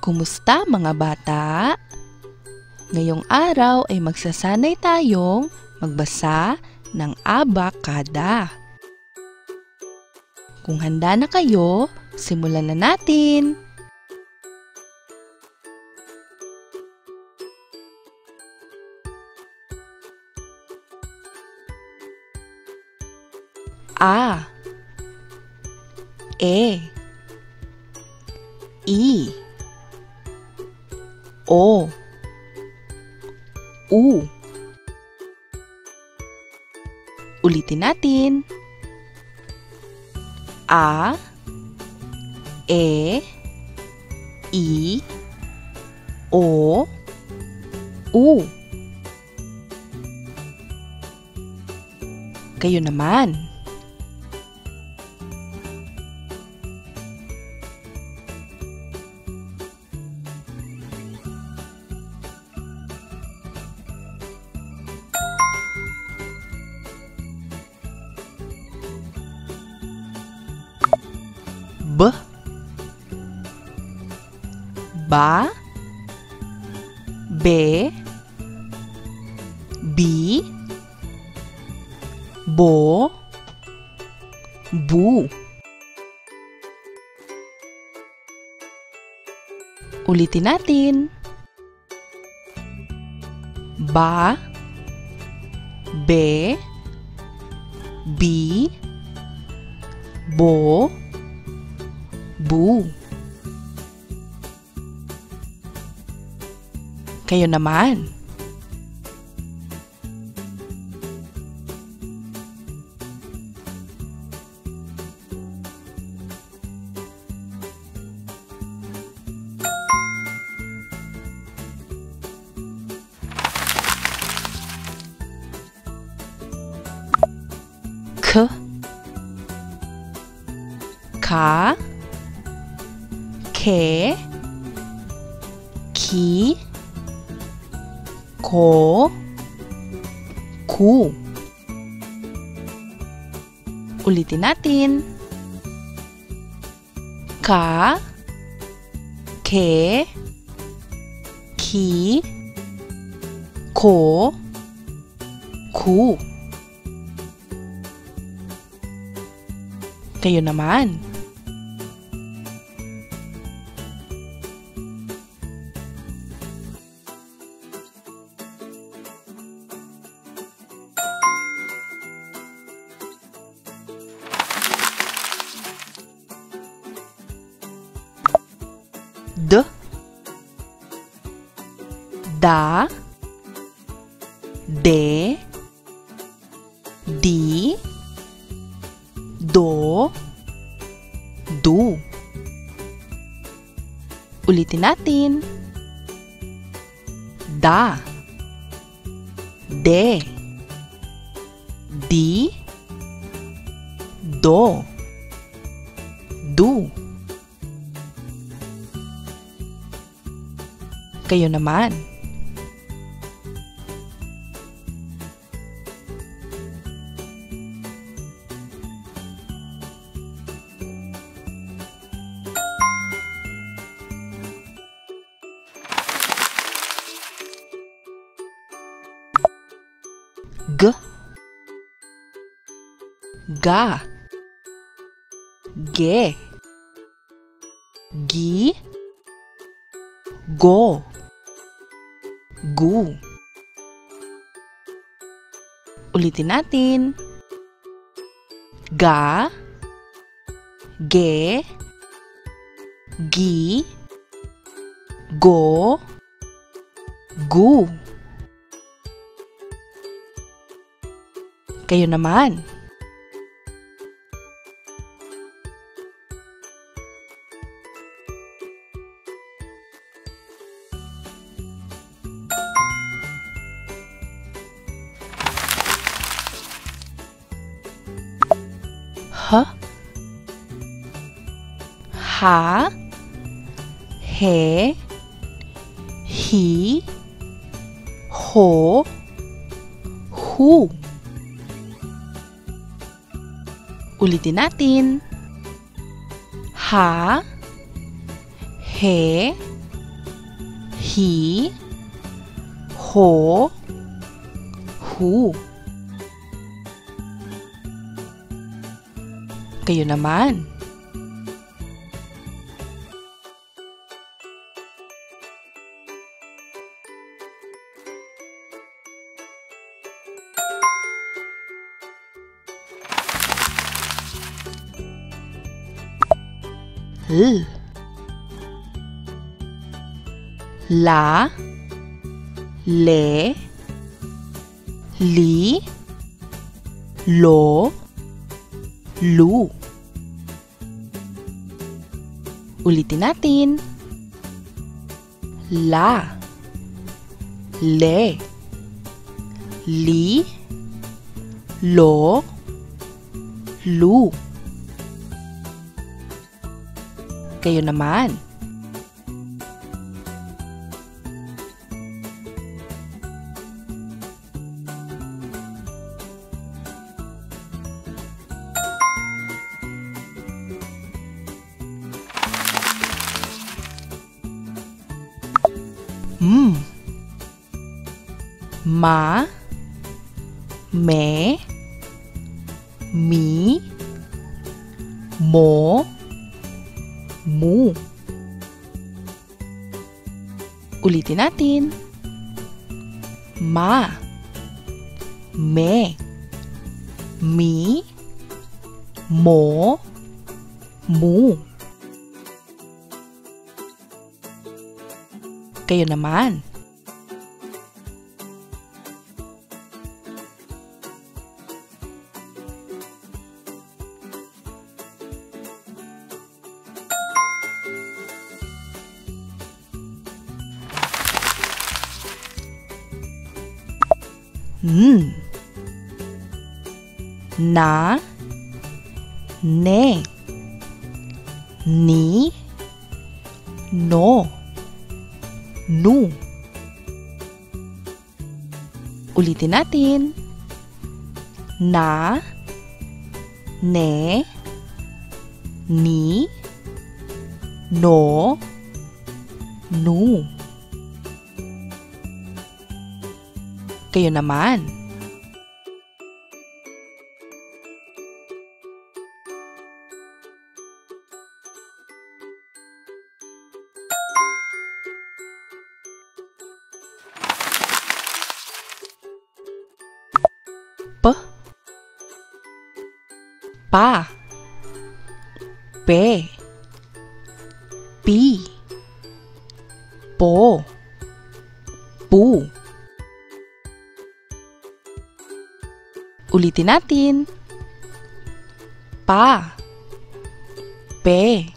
Kumusta mga bata? Ngayong araw ay magsasanay tayong magbasa ng abakada. Kung handa na kayo, simulan na natin! A, E, I, O, U. Ulitin natin. A, E, I, O, U. Kayo naman. B, ba, be, bi, bo, bu. Ulitin natin. Ba, be, bi, bo, bu. Kayo naman. K, ka, ke, ki, ko, ku. Ulitin natin. Ka, ke, ki, ko, ku. Kayo naman. D, da, de, di, do, du. Ulitin natin. Da, de, di, do, du. Kayo naman. G, ga, ge, gi, go, gu. Ulitin natin. Ga, ge, gi, go, gu. Kayo naman. H, ha, he, hi, ho, hu. Ulitin natin. Ha, he, hi, ho, hu. Kayo naman. L, la, le, li, lo, lu. Ulitin natin. La, le, li, lo, lu. Kayo naman. Ma, me, mi, mo, mu. Ulitin natin. Ma, me, mi, mo, mu. Kayo naman. Na, ne, ni, no, nu. Ulitin natin. Na, ne, ni, no, nu. Kayo naman. P, pa, pe, pi, po, pu. Ulitin natin. Pa, pe,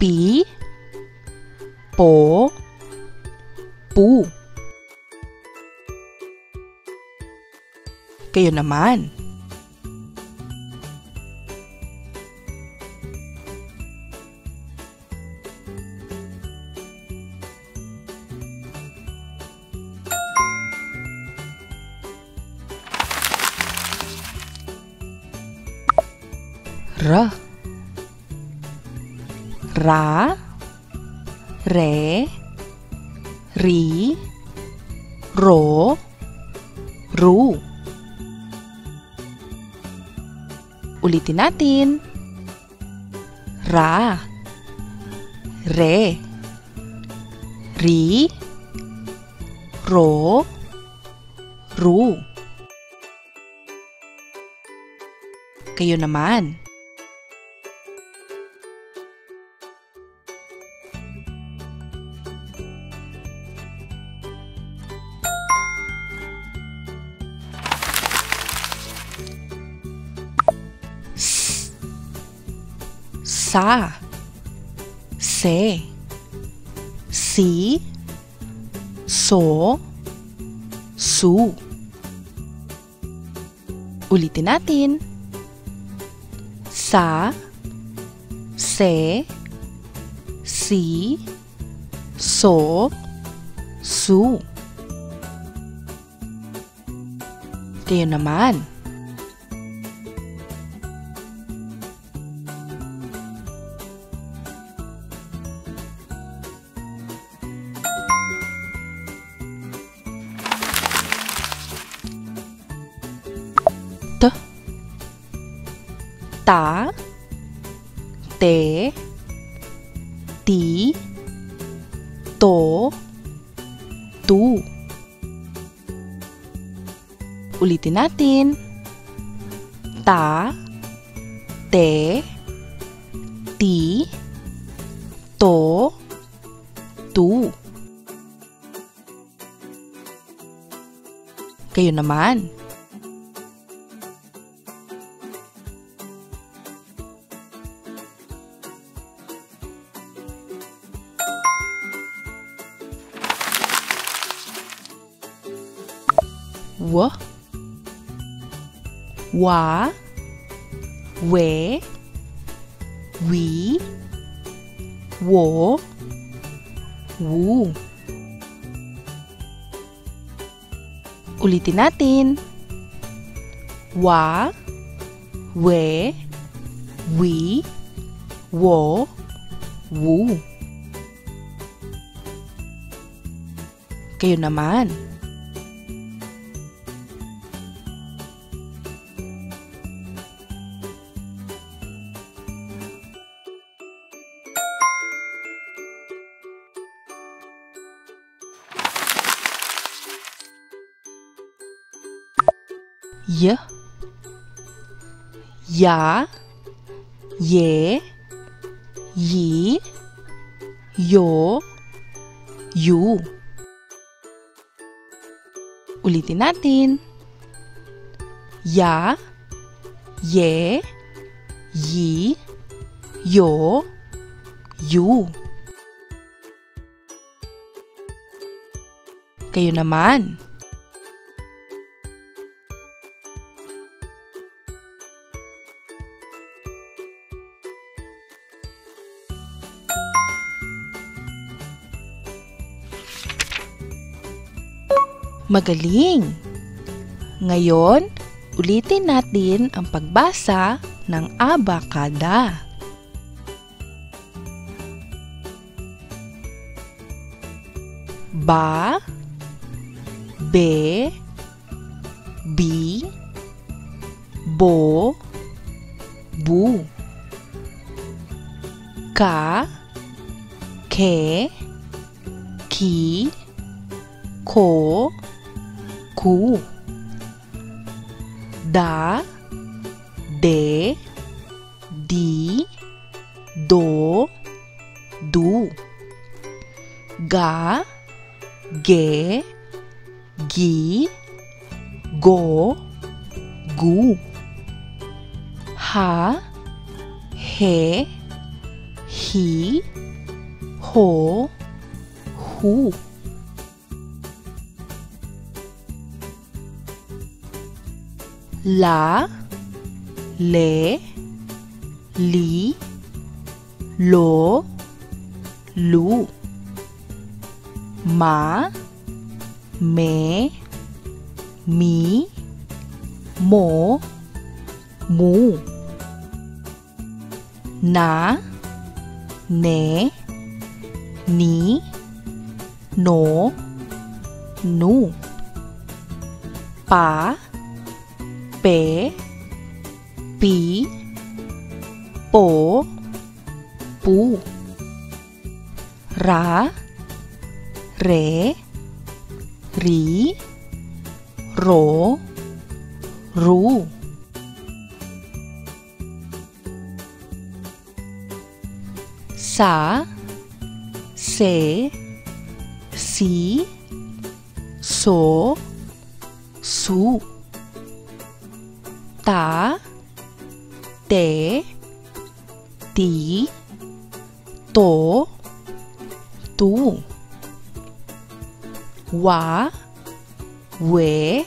pi, po, pu. Kayo naman. R, ra, re, ri, ro, ru. Ulitin natin. Ra, re, ri, ro, ru. Kayo naman. Sa, se, si, so, su. Ulitin natin. Sa, se, si, so, su. Kayo naman. ta, te, ti, to, tu. Ulitin natin. Ta, te, ti, to, tu. Kayo naman. W, wa, we, wi, wo, wu. Ulitin natin. Wa, we, wi, wo, wu. Kayo naman. Y, ya, ye, yi, yo, yu. Ulitin natin. Ya, ye, yi, yo, yu. Kayo naman. Magaling! Ngayon, ulitin natin ang pagbasa ng abakada. Ba, be, bi, bo, bu. Ka, ke, ki, ko, ku. Da, de, di, do, du. Ga, ge, gi, go, gu. Ha, he, hi, ho, hu. La, le, li, lo, lu. Ma, me, mi, mo, mu. Na, ne, ni, no, nu. Pa, pe, pi, po, pu. Ra, re, ri, ro, ru. Sa, se, si, so, su. Ta, te, ti, to, tu. Wa, we,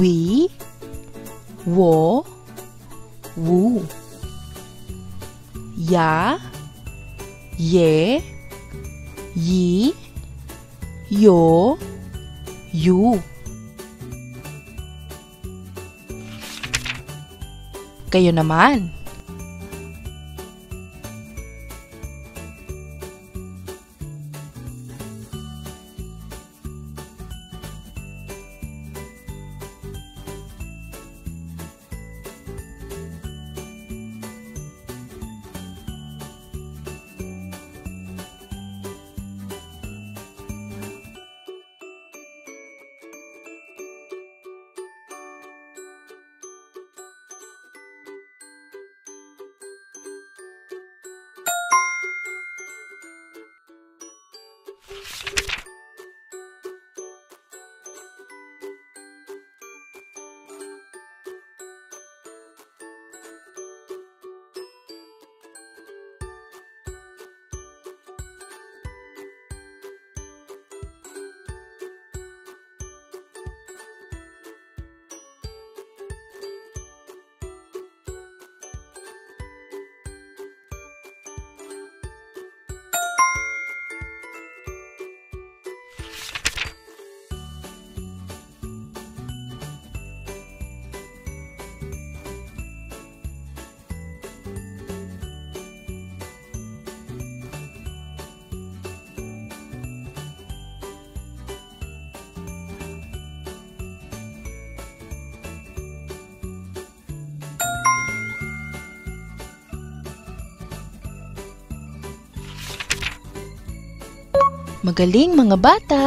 wi, wo, wu. Ya, ye, yi, yo, yu. Kayo naman. Magaling mga bata!